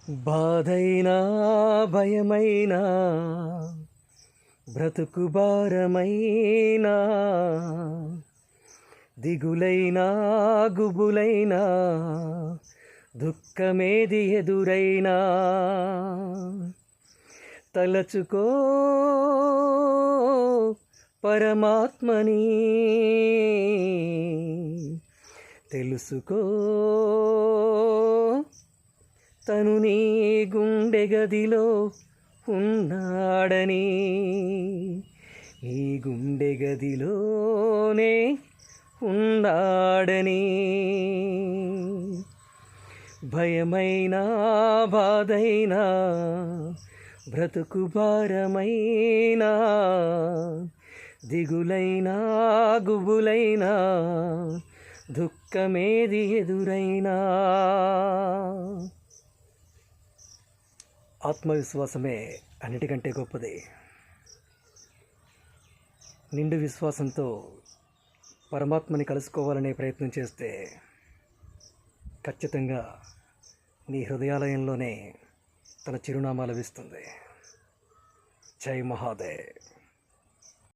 బాధైనా భయమైనా బ్రతుకు భారమైనా దిగులైనా గుబులైనా దుఃఖమేది ఎదురైనా తలచుకో పరమాత్మని తెలుసుకో తను నీ గుండె గదిలో ఉన్నాడని నీ గుండె గదిలోనే ఉన్నాడని భయమైనా బాధైనా బ్రతుకు భారమైనా దిగులైనా గుబులైనా దుఃఖమేది ఎదురైనా ఆత్మవిశ్వాసమే అన్నిటికంటే గొప్పది. నిండు విశ్వాసంతో పరమాత్మని కలుసుకోవాలనే ప్రయత్నం చేస్తే ఖచ్చితంగా నీ హృదయాలయంలోనే తన చిరునామా లభిస్తుంది. జై మహాదేవ్.